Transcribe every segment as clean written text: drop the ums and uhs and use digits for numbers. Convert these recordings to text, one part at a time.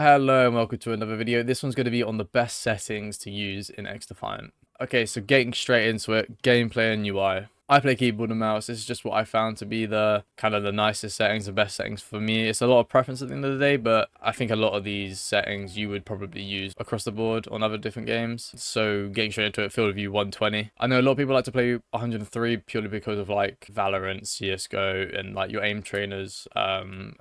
Hello and welcome to another video. This one's going to be on the best settings to use in Xdefiant. Okay, so getting straight into it, gameplay and UI. I play keyboard and mouse. This is just what I found to be the kind of the nicest settings, the best settings for me. It's a lot of preference at the end of the day, but I think a lot of these settings you would probably use across the board on other different games. So getting straight into it, field of view 120. I know a lot of people like to play 103 purely because of like Valorant, CSGO, and like your aim trainers,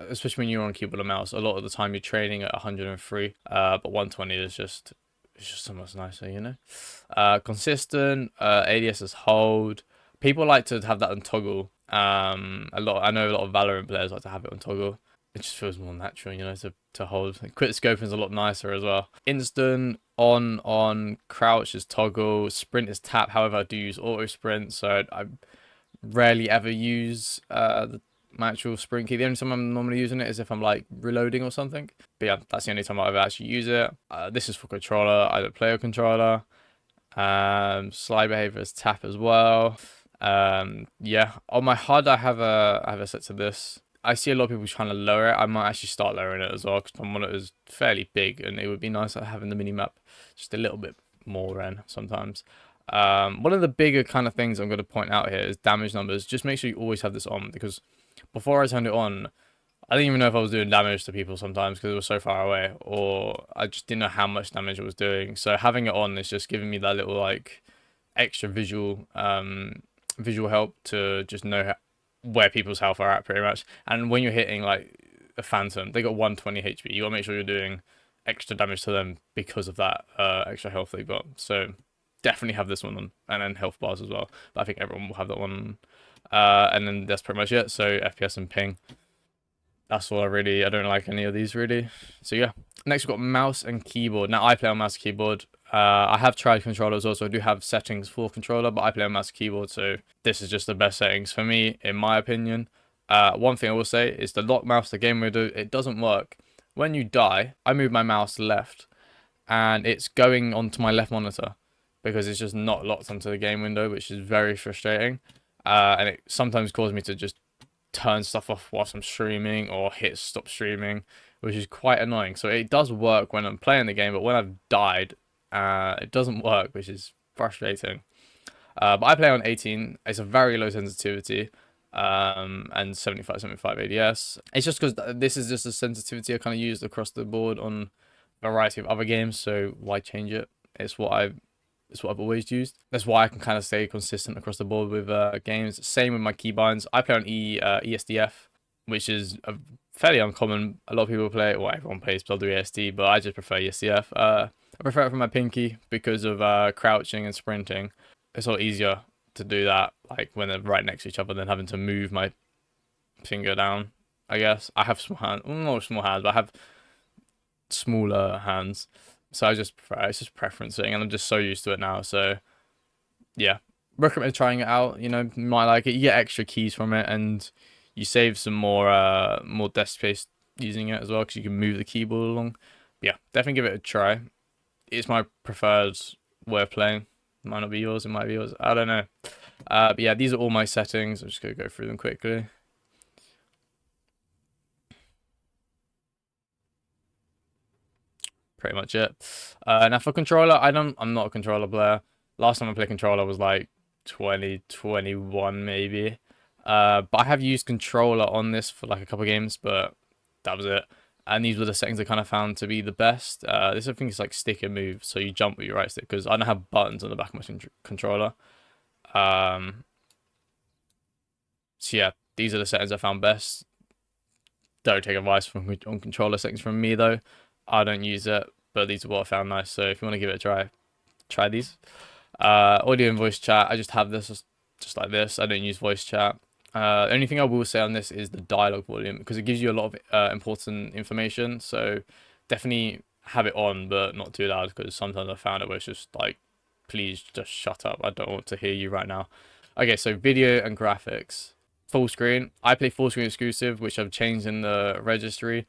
especially when you're on keyboard and mouse. A lot of the time you're training at 103, but 120 is just so much nicer, you know. Consistent, ADS is hold. People like to have that on toggle. I know a lot of Valorant players like to have it on toggle. It just feels more natural, you know, to hold. Quick scoping is a lot nicer as well. Instant, on, crouch is toggle, sprint is tap. However, I do use auto sprint, so I rarely ever use my actual sprint key. The only time I'm normally using it is if I'm like reloading or something. But yeah, that's the only time I ever actually use it. This is for controller. I don't play a controller. Slide behavior is tap as well. Yeah, on my HUD I have a set to this. I see a lot of people trying to lower it. I might actually start lowering it as well because my monitor is fairly big and it would be nice having the mini map just a little bit more in sometimes. One of the bigger kind of things I'm going to point out here is damage numbers. Just make sure you always have this on, because before I turned it on, I didn't even know if I was doing damage to people sometimes because it was so far away, or I just didn't know how much damage it was doing. So having it on is just giving me that little like extra visual help to just know where people's health are at pretty much. And when you're hitting like a phantom, they got 120 HP. You gotta make sure you're doing extra damage to them because of that extra health they got. So definitely have this one on, and then health bars as well. But I think everyone will have that one. And then that's pretty much it. So FPS and ping. That's all I don't like any of these really. So yeah. Next we've got mouse and keyboard. Now I play on mouse and keyboard. I have tried controllers also. I do have settings for controller, but I play on mouse and keyboard, so this is just the best settings for me, in my opinion. One thing I will say is the lock mouse, the game window, it doesn't work. When you die, I move my mouse left, and it's going onto my left monitor because it's just not locked onto the game window, which is very frustrating. And it sometimes causes me to just turn stuff off whilst I'm streaming or hit stop streaming, which is quite annoying. So it does work when I'm playing the game, but when I've died, it doesn't work, which is frustrating. But I play on 18. It's a very low sensitivity, and 75 ADS. It's just because this is just a sensitivity I kind of used across the board on a variety of other games, so why change it? It's what I've always used. That's why I can kind of stay consistent across the board with games. Same with my keybinds. I play on ESDF, which is a fairly uncommon. A lot of people play it. Well, everyone plays WASD, but I just prefer ESDF. I prefer it for my pinky because of crouching and sprinting. It's a lot easier to do that like when they're right next to each other than having to move my finger down, I guess. I have small hands. Well, not small hands, but I have smaller hands. So I just prefer, it's just preferencing, and I'm just so used to it now. So yeah, recommend trying it out. You know, you might like it. You get extra keys from it, and you save some more desk space using it as well, because you can move the keyboard along. But yeah, definitely give it a try. It's my preferred way of playing. It might not be yours, it might be yours. I don't know. But yeah, these are all my settings. I'm just gonna go through them quickly. Pretty much it. Now for controller, I'm not a controller player. Last time I played controller was like 2021 maybe. But I have used controller on this for like a couple of games, but that was it. And these were the settings I kind of found to be the best. This I think is like stick and move, so you jump with your right stick, because I don't have buttons on the back of my controller. So yeah, these are the settings I found best. Don't take advice on controller settings from me though. I don't use it, but these are what I found nice. So if you want to give it a try these. Audio and voice chat, I just have this just like this. I don't use voice chat. The only thing I will say on this is the dialogue volume, because it gives you a lot of important information. So definitely have it on, but not too loud, because sometimes I found it where it's just like, please just shut up. I don't want to hear you right now. Okay, so video and graphics. Full screen. I play full screen exclusive, which I've changed in the registry.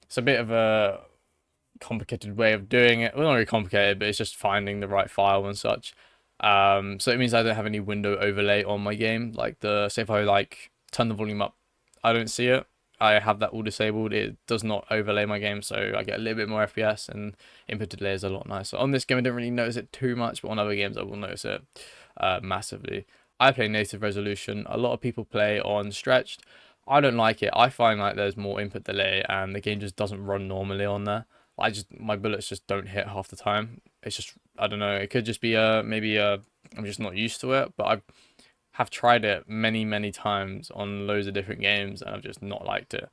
It's a bit of a complicated way of doing it. Well, not really complicated, but it's just finding the right file and such. So it means I don't have any window overlay on my game. Like say if I like turn the volume up, I don't see it. I have that all disabled, it does not overlay my game, so I get a little bit more FPS, and input delay is a lot nicer. On this game, I didn't really notice it too much, but on other games, I will notice it massively. I play native resolution. A lot of people play on stretched. I don't like it. I find like there's more input delay, and the game just doesn't run normally on there. My bullets just don't hit half the time. It's just, I don't know. It could just be maybe I'm just not used to it, but I have tried it many times on loads of different games, and I've just not liked it.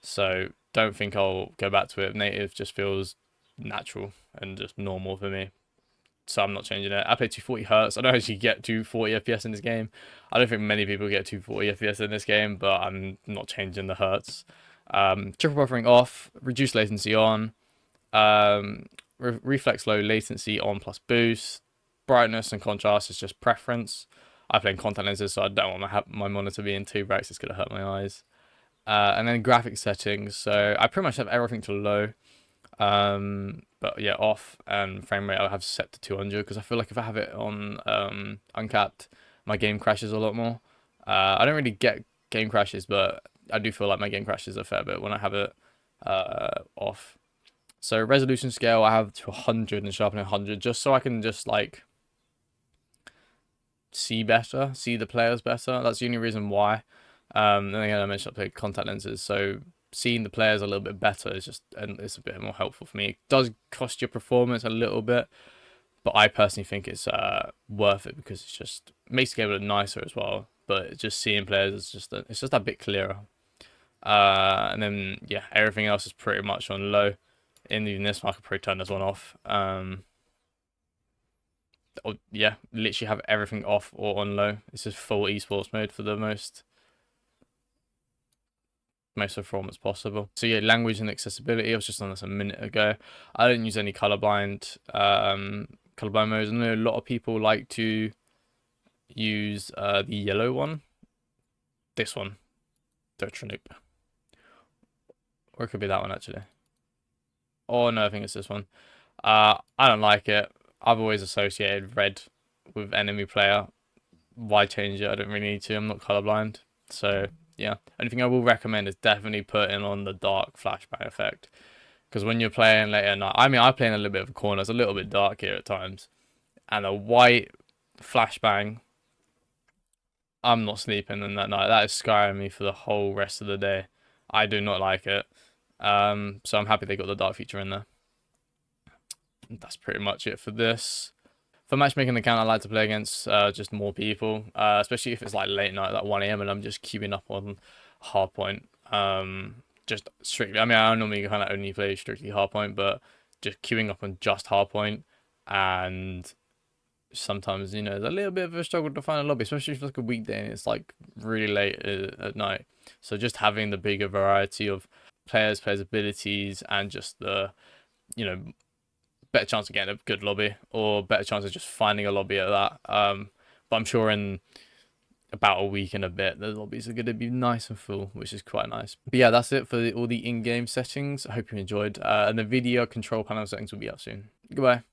So don't think I'll go back to it. Native just feels natural and just normal for me. So I'm not changing it. I play 240 hertz. I don't actually get 240 FPS in this game. I don't think many people get 240 FPS in this game, but I'm not changing the hertz. Triple buffering off, reduce latency on, reflex low latency on plus boost. Brightness and contrast is just preference. I play in contact lenses, so I don't want my monitor being too bright. It's going to hurt my eyes. And then graphic settings. So I pretty much have everything to low. But yeah, off, and frame rate I'll have set to 200, because I feel like if I have it on uncapped, my game crashes a lot more. I don't really get game crashes, but I do feel like my game crashes a fair bit when I have it off. So resolution scale I have to 100 and sharpening 100, just so I can just like see better, see the players better. That's the only reason why. Then again, I mentioned I play contact lenses, so seeing the players a little bit better is just, and it's a bit more helpful for me. It does cost your performance a little bit, but I personally think it's worth it, because it's just makes the game look nicer as well. But just seeing players is just it's just a bit clearer. And then yeah, everything else is pretty much on low. In even this one, I could probably turn this one off. Yeah, literally have everything off or on low. This is full esports mode for the most performance possible. So yeah, language and accessibility, I was just on this a minute ago. I don't use any colorblind modes. I know a lot of people like to use the yellow one. This one, Deutschland. Or it could be that one actually. Oh no, I think it's this one. I don't like it. I've always associated red with enemy player. Why change it? I don't really need to. I'm not colorblind. So yeah, only thing I will recommend is definitely putting on the dark flashbang effect, because when you're playing late at night, I mean, I play in a little bit of a corner. It's a little bit dark here at times, and a white flashbang, I'm not sleeping in that night. That is scarring me for the whole rest of the day. I do not like it. So I'm happy they got the dark feature in there. That's pretty much it for this. For matchmaking account, I like to play against just more people, especially if it's like late night, like 1 AM, and I'm just queuing up on hardpoint. Just strictly, I mean, I normally kind of only play strictly hardpoint, but just queuing up on just hardpoint, and sometimes, you know, there's a little bit of a struggle to find a lobby, especially if it's like a weekday and it's like really late at night. So just having the bigger variety of players' abilities, and just the, you know, better chance of getting a good lobby, or better chance of just finding a lobby at that. But I'm sure in about a week and a bit, the lobbies are going to be nice and full, which is quite nice. But yeah, that's it for all the in-game settings. I hope you enjoyed. And the video control panel settings will be up soon. Goodbye.